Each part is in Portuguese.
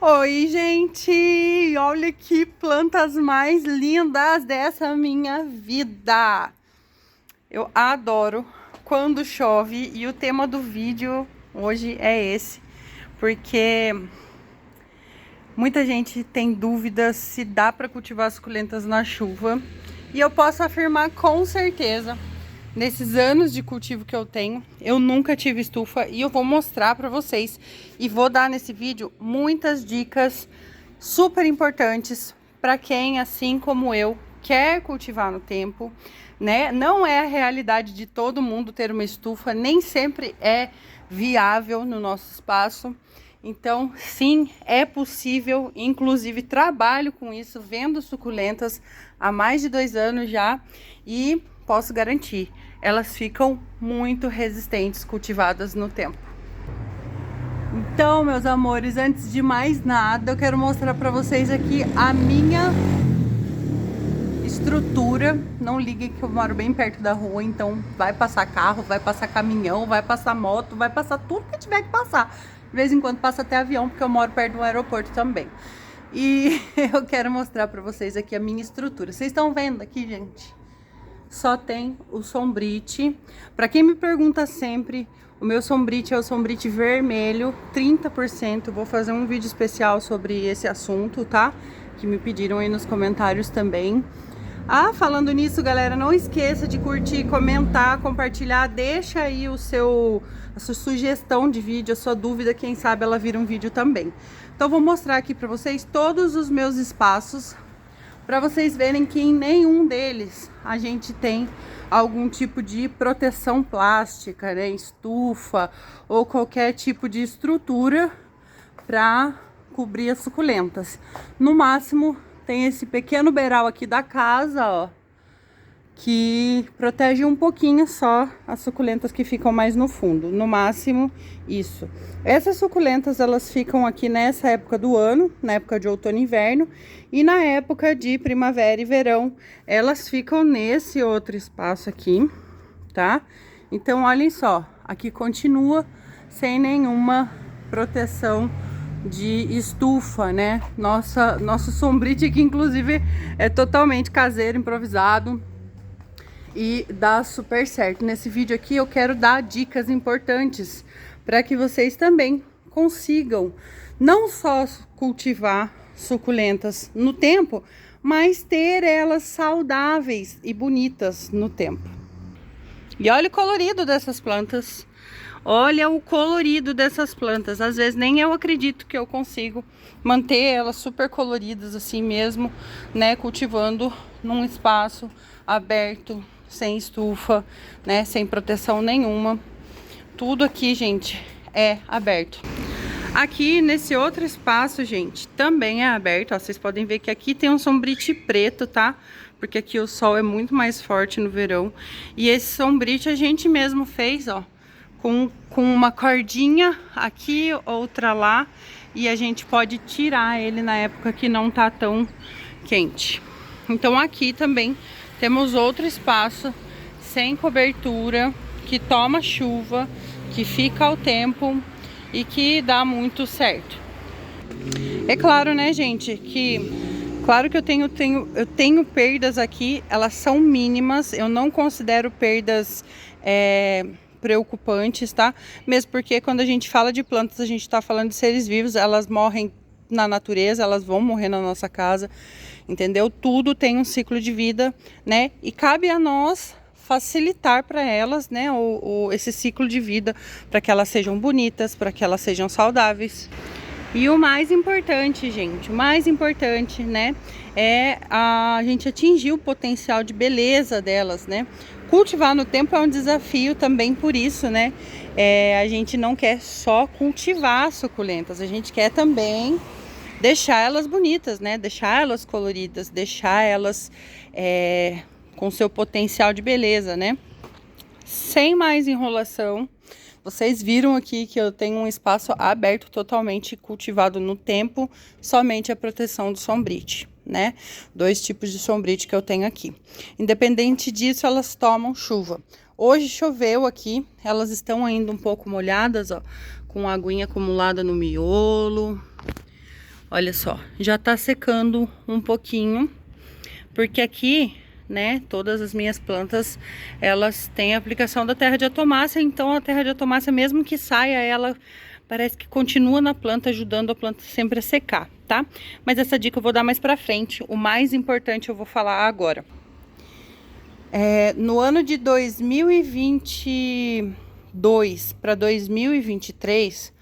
Oi, gente! Olha que plantas mais lindas dessa minha vida! Eu adoro quando chove e o tema do vídeo hoje é esse, porque muita gente tem dúvidas se dá para cultivar suculentas na chuva e eu posso afirmar com certeza. Nesses anos de cultivo que eu tenho, eu nunca tive estufa e eu vou mostrar para vocês e vou dar nesse vídeo muitas dicas super importantes para quem, assim como eu, quer cultivar no tempo, né? Não é a realidade de todo mundo ter uma estufa, nem sempre é viável no nosso espaço. Então, sim, é possível, inclusive trabalho com isso, vendo suculentas há mais de 2 anos já e posso garantir, elas ficam muito resistentes cultivadas no tempo. Então, meus amores, antes de mais nada, eu quero mostrar para vocês aqui a minha estrutura. Não liguem que eu moro bem perto da rua, então vai passar carro, vai passar caminhão, vai passar moto, vai passar tudo que tiver que passar. De vez em quando passa até avião, porque eu moro perto do aeroporto também. E eu quero mostrar para vocês aqui a minha estrutura. Vocês estão vendo aqui, gente? Só tem o sombrite. Para quem me pergunta sempre, o meu sombrite é o sombrite vermelho, 30%. Vou fazer um vídeo especial sobre esse assunto, tá? Que me pediram aí nos comentários também. Ah, falando nisso, galera, não esqueça de curtir, comentar, compartilhar. Deixa aí a sua sugestão de vídeo, a sua dúvida, quem sabe ela vira um vídeo também. Então, vou mostrar aqui para vocês todos os meus espaços, para vocês verem que em nenhum deles a gente tem algum tipo de proteção plástica, né, estufa ou qualquer tipo de estrutura para cobrir as suculentas. No máximo tem esse pequeno beiral aqui da casa, ó, que protege um pouquinho só as suculentas que ficam mais no fundo, no máximo isso. Essas suculentas elas ficam aqui nessa época do ano, na época de outono e inverno, e na época de primavera e verão elas ficam nesse outro espaço aqui, tá? Então olhem só, aqui continua sem nenhuma proteção de estufa, né? Nosso sombrite aqui inclusive é totalmente caseiro, improvisado. E dá super certo. Nesse vídeo aqui eu quero dar dicas importantes para que vocês também consigam não só cultivar suculentas no tempo, mas ter elas saudáveis e bonitas no tempo. E olha o colorido dessas plantas. Olha o colorido dessas plantas. Às vezes nem eu acredito que eu consigo manter elas super coloridas assim mesmo, né? Cultivando num espaço aberto, sem estufa, né? Sem proteção nenhuma. Tudo aqui, gente, é aberto. Aqui nesse outro espaço, gente, também é aberto. Ó, vocês podem ver que aqui tem um sombrite preto, tá? Porque aqui o sol é muito mais forte no verão. E esse sombrite a gente mesmo fez, ó, com uma cordinha aqui, outra lá. E a gente pode tirar ele na época que não tá tão quente. Então aqui também temos outro espaço sem cobertura, que toma chuva, que fica ao tempo e que dá muito certo. É claro, né, gente, que claro que eu tenho perdas aqui, elas são mínimas, eu não considero perdas preocupantes, tá? Mesmo porque quando a gente fala de plantas, a gente tá falando de seres vivos, elas morrem na natureza, elas vão morrer na nossa casa, entendeu? Tudo tem um ciclo de vida, né? E cabe a nós facilitar para elas, né, esse ciclo de vida, para que elas sejam bonitas, para que elas sejam saudáveis. E o mais importante, gente, o mais importante, né, é a gente atingir o potencial de beleza delas, né? Cultivar no tempo é um desafio também por isso, né? A gente não quer só cultivar suculentas, a gente quer também deixar elas bonitas, né? Deixar elas coloridas, deixar elas com seu potencial de beleza, né? Sem mais enrolação, vocês viram aqui que eu tenho um espaço aberto totalmente cultivado no tempo, somente a proteção do sombrite, né? 2 tipos de sombrite que eu tenho aqui. Independente disso, elas tomam chuva. Hoje choveu aqui, elas estão ainda um pouco molhadas, ó, com aguinha acumulada no miolo. Olha só, já tá secando um pouquinho, porque aqui, né, todas as minhas plantas, elas têm aplicação da terra de atomácia, então a terra de atomácia, mesmo que saia, ela parece que continua na planta, ajudando a planta sempre a secar, tá? Mas essa dica eu vou dar mais pra frente, o mais importante eu vou falar agora. No ano de 2022 para 2023,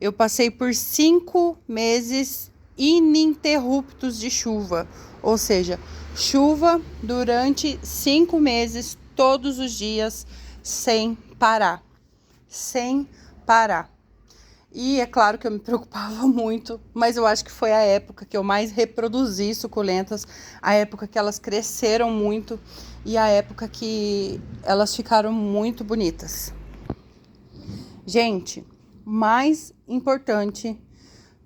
eu passei por 5 meses ininterruptos de chuva, ou seja, chuva durante 5 meses, todos os dias, sem parar, sem parar. E é claro que eu me preocupava muito, mas eu acho que foi a época que eu mais reproduzi suculentas, a época que elas cresceram muito e a época que elas ficaram muito bonitas. Gente, mais importante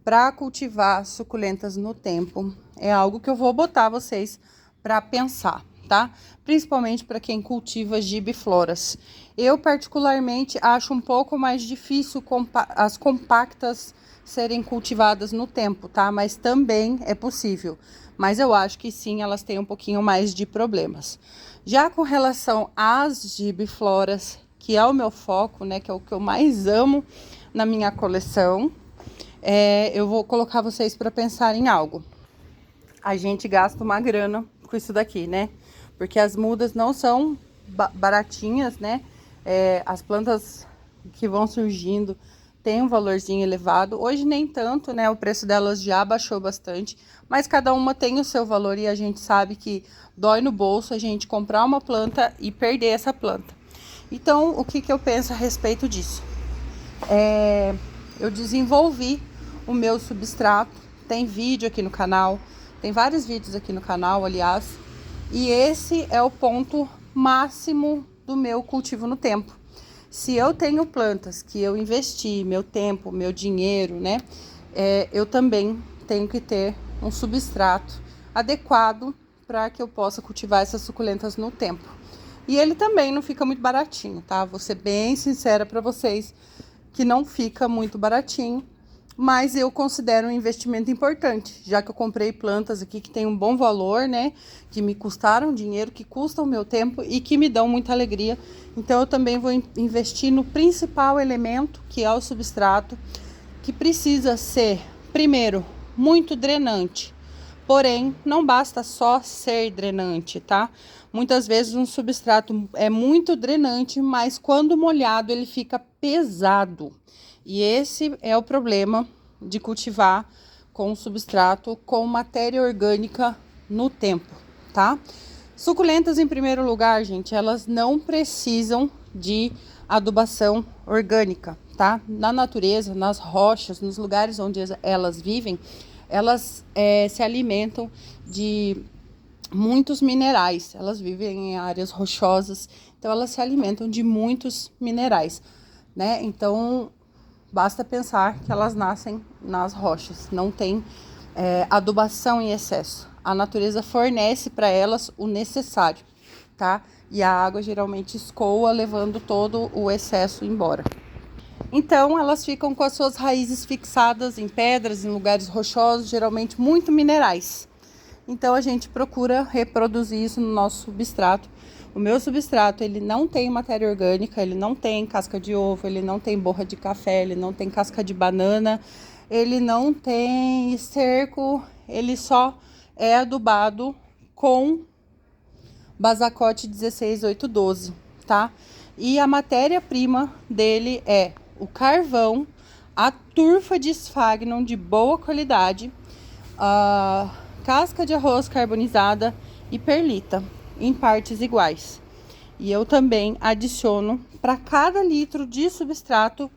para cultivar suculentas no tempo é algo que eu vou botar vocês para pensar, tá? Principalmente para quem cultiva gibifloras. Eu particularmente acho um pouco mais difícil as compactas serem cultivadas no tempo, tá? Mas também é possível. Mas eu acho que sim, elas têm um pouquinho mais de problemas. Já com relação às gibifloras, que é o meu foco, né? Que é o que eu mais amo na minha coleção, eu vou colocar vocês para pensar em algo. A gente gasta uma grana com isso daqui, né? Porque as mudas não são baratinhas, né? As plantas que vão surgindo têm um valorzinho elevado. Hoje nem tanto, né? O preço delas já baixou bastante, mas cada uma tem o seu valor e a gente sabe que dói no bolso a gente comprar uma planta e perder essa planta. Então, o que eu penso a respeito disso? Eu desenvolvi o meu substrato, tem vídeo aqui no canal, tem vários vídeos aqui no canal, aliás, e esse é o ponto máximo do meu cultivo no tempo. Se eu tenho plantas que eu investi meu tempo, meu dinheiro, né, eu também tenho que ter um substrato adequado para que eu possa cultivar essas suculentas no tempo. E ele também não fica muito baratinho, tá? Vou ser bem sincera para vocês que não fica muito baratinho, mas eu considero um investimento importante, já que eu comprei plantas aqui que tem um bom valor, né? Que me custaram dinheiro, que custam meu tempo e que me dão muita alegria. Então eu também vou investir no principal elemento, que é o substrato, que precisa ser, primeiro, muito drenante. Porém, não basta só ser drenante, tá? Muitas vezes um substrato é muito drenante, mas quando molhado ele fica pesado. E esse é o problema de cultivar com substrato com matéria orgânica no tempo, tá? Suculentas, em primeiro lugar, gente, elas não precisam de adubação orgânica, tá? Na natureza, nas rochas, nos lugares onde elas vivem, elas se alimentam de muitos minerais. Elas vivem em áreas rochosas, então elas se alimentam de muitos minerais, né? Então, basta pensar que elas nascem nas rochas, não tem adubação em excesso. A natureza fornece para elas o necessário, tá? E a água geralmente escoa, levando todo o excesso embora. Então, elas ficam com as suas raízes fixadas em pedras, em lugares rochosos, geralmente muito minerais. Então, a gente procura reproduzir isso no nosso substrato. O meu substrato, ele não tem matéria orgânica, ele não tem casca de ovo, ele não tem borra de café, ele não tem casca de banana, ele não tem esterco, ele só é adubado com Basacote 16812, tá? E a matéria-prima dele é o carvão, a turfa de sphagnum de boa qualidade, a casca de arroz carbonizada e perlita em partes iguais. E eu também adiciono para cada litro de substrato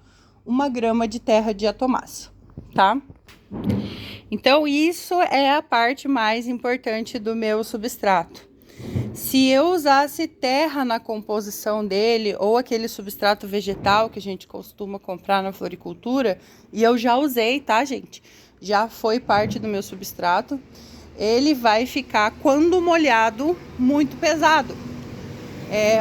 1 grama de terra de atomácia, tá? Então isso é a parte mais importante do meu substrato. Se eu usasse terra na composição dele, ou aquele substrato vegetal que a gente costuma comprar na floricultura, e eu já usei, tá, gente? Já foi parte do meu substrato. Ele vai ficar, quando molhado, muito pesado.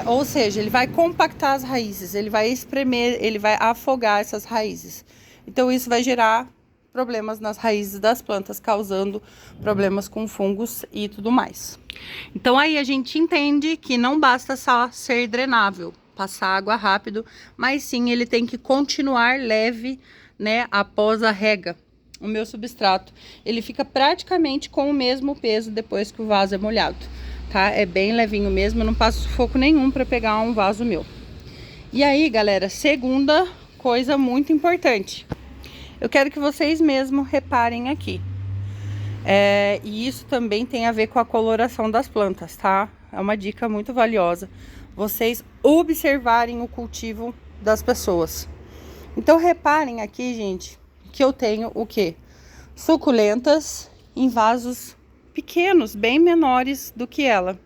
Ou seja, ele vai compactar as raízes, ele vai espremer, ele vai afogar essas raízes. Então, isso vai gerar problemas nas raízes das plantas, causando problemas com fungos e tudo mais. Então aí a gente entende que não basta só ser drenável, passar água rápido, mas sim ele tem que continuar leve, né, após a rega. O meu substrato, ele fica praticamente com o mesmo peso depois que o vaso é molhado, tá? É bem levinho mesmo, eu não passo sufoco nenhum para pegar um vaso meu. E aí, galera, segunda coisa muito importante. Eu quero que vocês mesmos reparem aqui. E isso também tem a ver com a coloração das plantas, tá? É uma dica muito valiosa. Vocês observarem o cultivo das pessoas. Então, reparem aqui, gente, que eu tenho o quê? Suculentas em vasos pequenos, bem menores do que ela.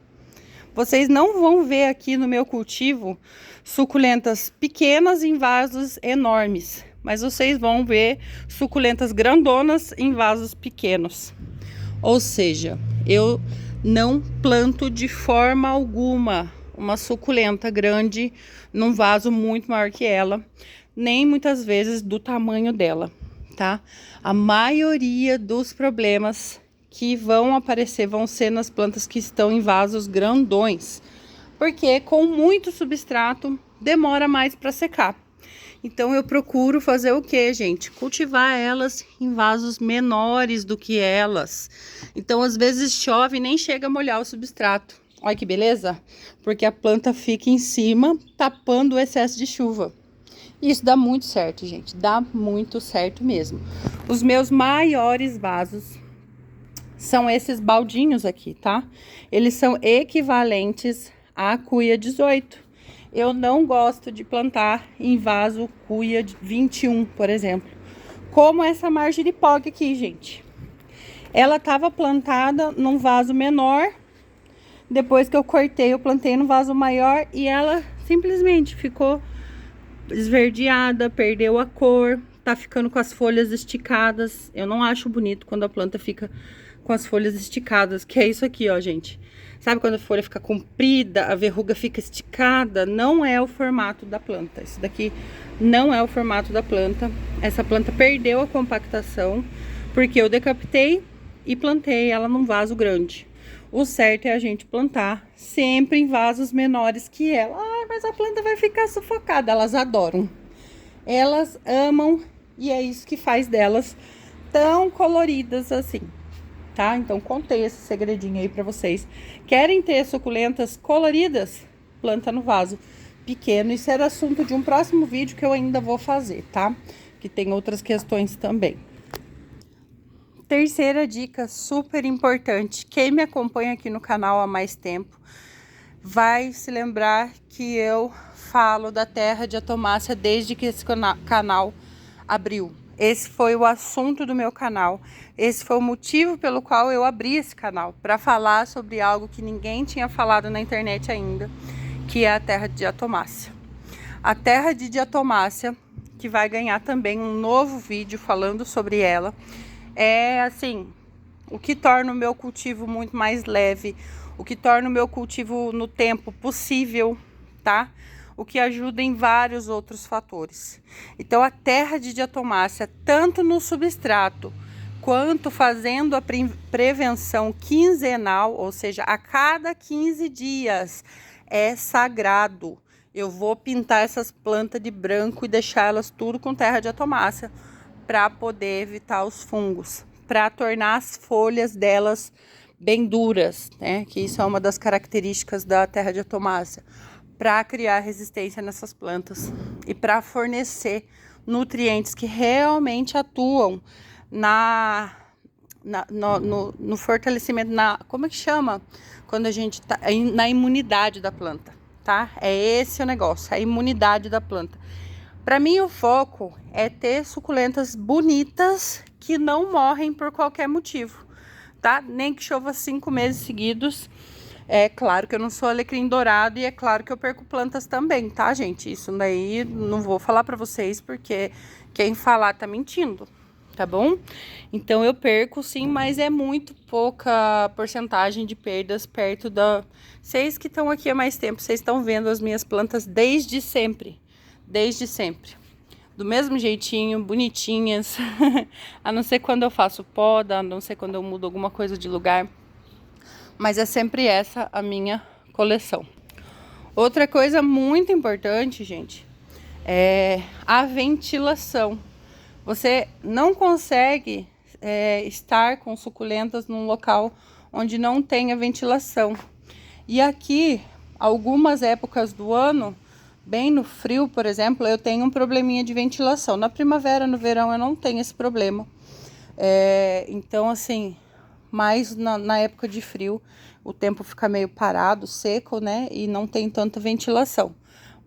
Vocês não vão ver aqui no meu cultivo suculentas pequenas em vasos enormes, mas vocês vão ver suculentas grandonas em vasos pequenos. Ou seja, eu não planto de forma alguma uma suculenta grande num vaso muito maior que ela, nem muitas vezes do tamanho dela, tá? A maioria dos problemas que vão aparecer vão ser nas plantas que estão em vasos grandões, porque com muito substrato demora mais para secar. Então eu procuro fazer o que, gente? Cultivar elas em vasos menores do que elas. Então às vezes chove e nem chega a molhar o substrato. Olha que beleza? Porque a planta fica em cima, tapando o excesso de chuva. Isso dá muito certo, gente. Dá muito certo mesmo. Os meus maiores vasos são esses baldinhos aqui, tá? Eles são equivalentes à cuia 18. Eu não gosto de plantar em vaso cuia 21, por exemplo. Como essa Margiripog aqui, gente. Ela estava plantada num vaso menor. Depois que eu cortei, eu plantei no vaso maior e ela simplesmente ficou esverdeada, perdeu a cor, tá ficando com as folhas esticadas. Eu não acho bonito quando a planta fica com as folhas esticadas, que é isso aqui, ó, gente. Sabe quando a folha fica comprida, a verruga fica esticada? Não é o formato da planta. Isso daqui não é o formato da planta. Essa planta perdeu a compactação porque eu decapitei e plantei ela num vaso grande. O certo é a gente plantar sempre em vasos menores que ela. Ai, mas a planta vai ficar sufocada. Elas adoram. Elas amam e é isso que faz delas tão coloridas assim. Tá? Então, contei esse segredinho aí pra vocês. Querem ter suculentas coloridas? Planta no vaso pequeno. Isso era assunto de um próximo vídeo que eu ainda vou fazer, tá? Que tem outras questões também. Terceira dica super importante. Quem me acompanha aqui no canal há mais tempo vai se lembrar que eu falo da terra de atomácia desde que esse canal abriu. Esse foi o assunto do meu canal. Esse foi o motivo pelo qual eu abri esse canal, para falar sobre algo que ninguém tinha falado na internet ainda, que é a terra de diatomácea. A terra de diatomácea, que vai ganhar também um novo vídeo falando sobre ela, é assim, o que torna o meu cultivo muito mais leve, o que torna o meu cultivo no tempo possível, tá? O que ajuda em vários outros fatores. Então, a terra de diatomácea, tanto no substrato, quanto fazendo a prevenção quinzenal, ou seja, a cada 15 dias, é sagrado. Eu vou pintar essas plantas de branco e deixar elas tudo com terra de diatomácea, para poder evitar os fungos, para tornar as folhas delas bem duras, né? Que isso é uma das características da terra de diatomácea, para criar resistência nessas plantas e para fornecer nutrientes que realmente atuam no fortalecimento, como é que chama? Quando a gente tá na imunidade da planta, tá? É esse o negócio, a imunidade da planta. Para mim, o foco é ter suculentas bonitas que não morrem por qualquer motivo, tá? Nem que chova 5 meses seguidos. É claro que eu não sou alecrim dourado e é claro que eu perco plantas também, tá, gente? Isso daí não vou falar pra vocês porque quem falar tá mentindo, tá bom? Então eu perco sim, mas é muito pouca porcentagem de perdas perto da... Vocês que estão aqui há mais tempo, vocês estão vendo as minhas plantas desde sempre. Desde sempre. do mesmo jeitinho, bonitinhas, a não ser quando eu faço poda, a não ser quando eu mudo alguma coisa de lugar, mas é sempre essa a minha coleção. Outra coisa muito importante, gente, é a ventilação. Você não consegue estar com suculentas num local onde não tenha ventilação. E aqui, algumas épocas do ano, bem no frio, por exemplo, eu tenho um probleminha de ventilação. Na primavera, no verão, eu não tenho esse problema. Então, assim, mais na época de frio, o tempo fica meio parado, seco, né? E não tem tanta ventilação.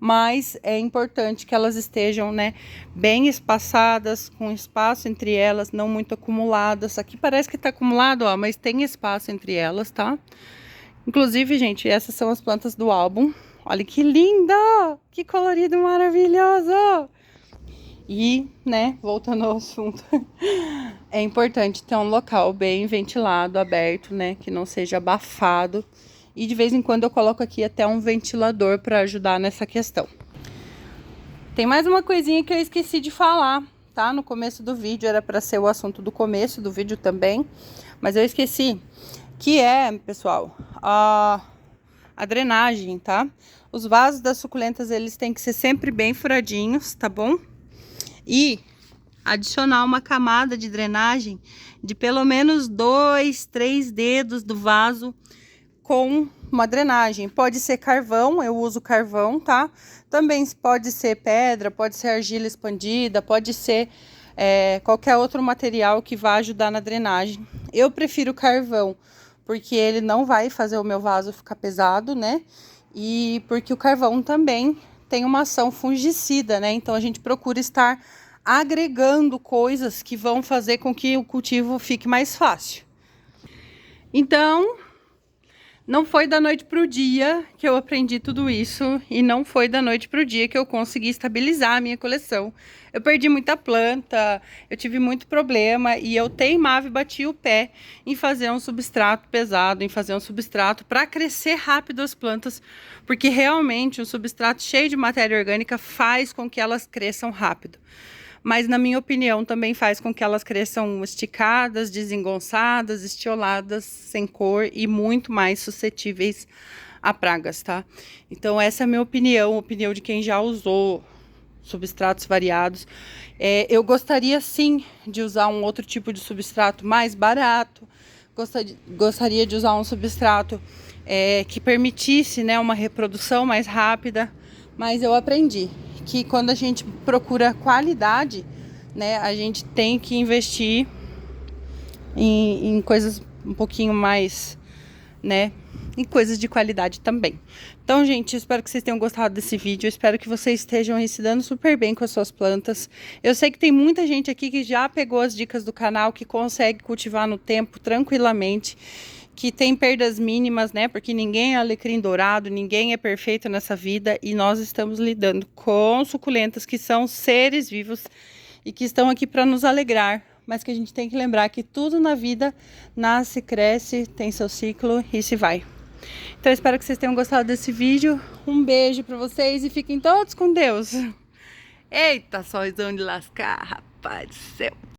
Mas é importante que elas estejam, né, bem espaçadas, com espaço entre elas, não muito acumuladas. Aqui parece que tá acumulado, ó, mas tem espaço entre elas, tá? Inclusive, gente, essas são as plantas do álbum. Olha que linda! Que colorido maravilhoso! E, né, voltando ao assunto, é importante ter um local bem ventilado, aberto, né, que não seja abafado. E de vez em quando eu coloco aqui até um ventilador para ajudar nessa questão. Tem mais uma coisinha que eu esqueci de falar, tá? No começo do vídeo, era para ser o assunto do começo do vídeo também, mas eu esqueci, que é, pessoal, a drenagem, tá? Os vasos das suculentas, eles têm que ser sempre bem furadinhos, tá bom? E adicionar uma camada de drenagem de pelo menos 2, 3 dedos do vaso com uma drenagem. Pode ser carvão, eu uso carvão, tá? Também pode ser pedra, pode ser argila expandida, pode ser qualquer outro material que vá ajudar na drenagem. Eu prefiro carvão, porque ele não vai fazer o meu vaso ficar pesado, né? E porque o carvão também tem uma ação fungicida, né? Então a gente procura estar agregando coisas que vão fazer com que o cultivo fique mais fácil. Então, não foi da noite para o dia que eu aprendi tudo isso e não foi da noite para o dia que eu consegui estabilizar a minha coleção. Eu perdi muita planta, eu tive muito problema e eu teimava e bati o pé em fazer um substrato pesado, em fazer um substrato para crescer rápido as plantas, porque realmente um substrato cheio de matéria orgânica faz com que elas cresçam rápido. Mas, na minha opinião, também faz com que elas cresçam esticadas, desengonçadas, estioladas, sem cor e muito mais suscetíveis a pragas, tá? Então, essa é a minha opinião, a opinião de quem já usou substratos variados. Eu gostaria, sim, de usar um outro tipo de substrato mais barato. Gostaria de usar um substrato que permitisse, né, uma reprodução mais rápida, mas eu aprendi que quando a gente procura qualidade, né, a gente tem que investir em coisas um pouquinho mais, né, em coisas de qualidade também. Então, gente, espero que vocês tenham gostado desse vídeo, eu espero que vocês estejam aí se dando super bem com as suas plantas. Eu sei que tem muita gente aqui que já pegou as dicas do canal, que consegue cultivar no tempo tranquilamente, que tem perdas mínimas, né? Porque ninguém é alecrim dourado, ninguém é perfeito nessa vida e nós estamos lidando com suculentas que são seres vivos e que estão aqui para nos alegrar, mas que a gente tem que lembrar que tudo na vida nasce, cresce, tem seu ciclo e se vai. Então, eu espero que vocês tenham gostado desse vídeo. Um beijo para vocês e fiquem todos com Deus. Eita, solzão de lascar, rapaz do céu.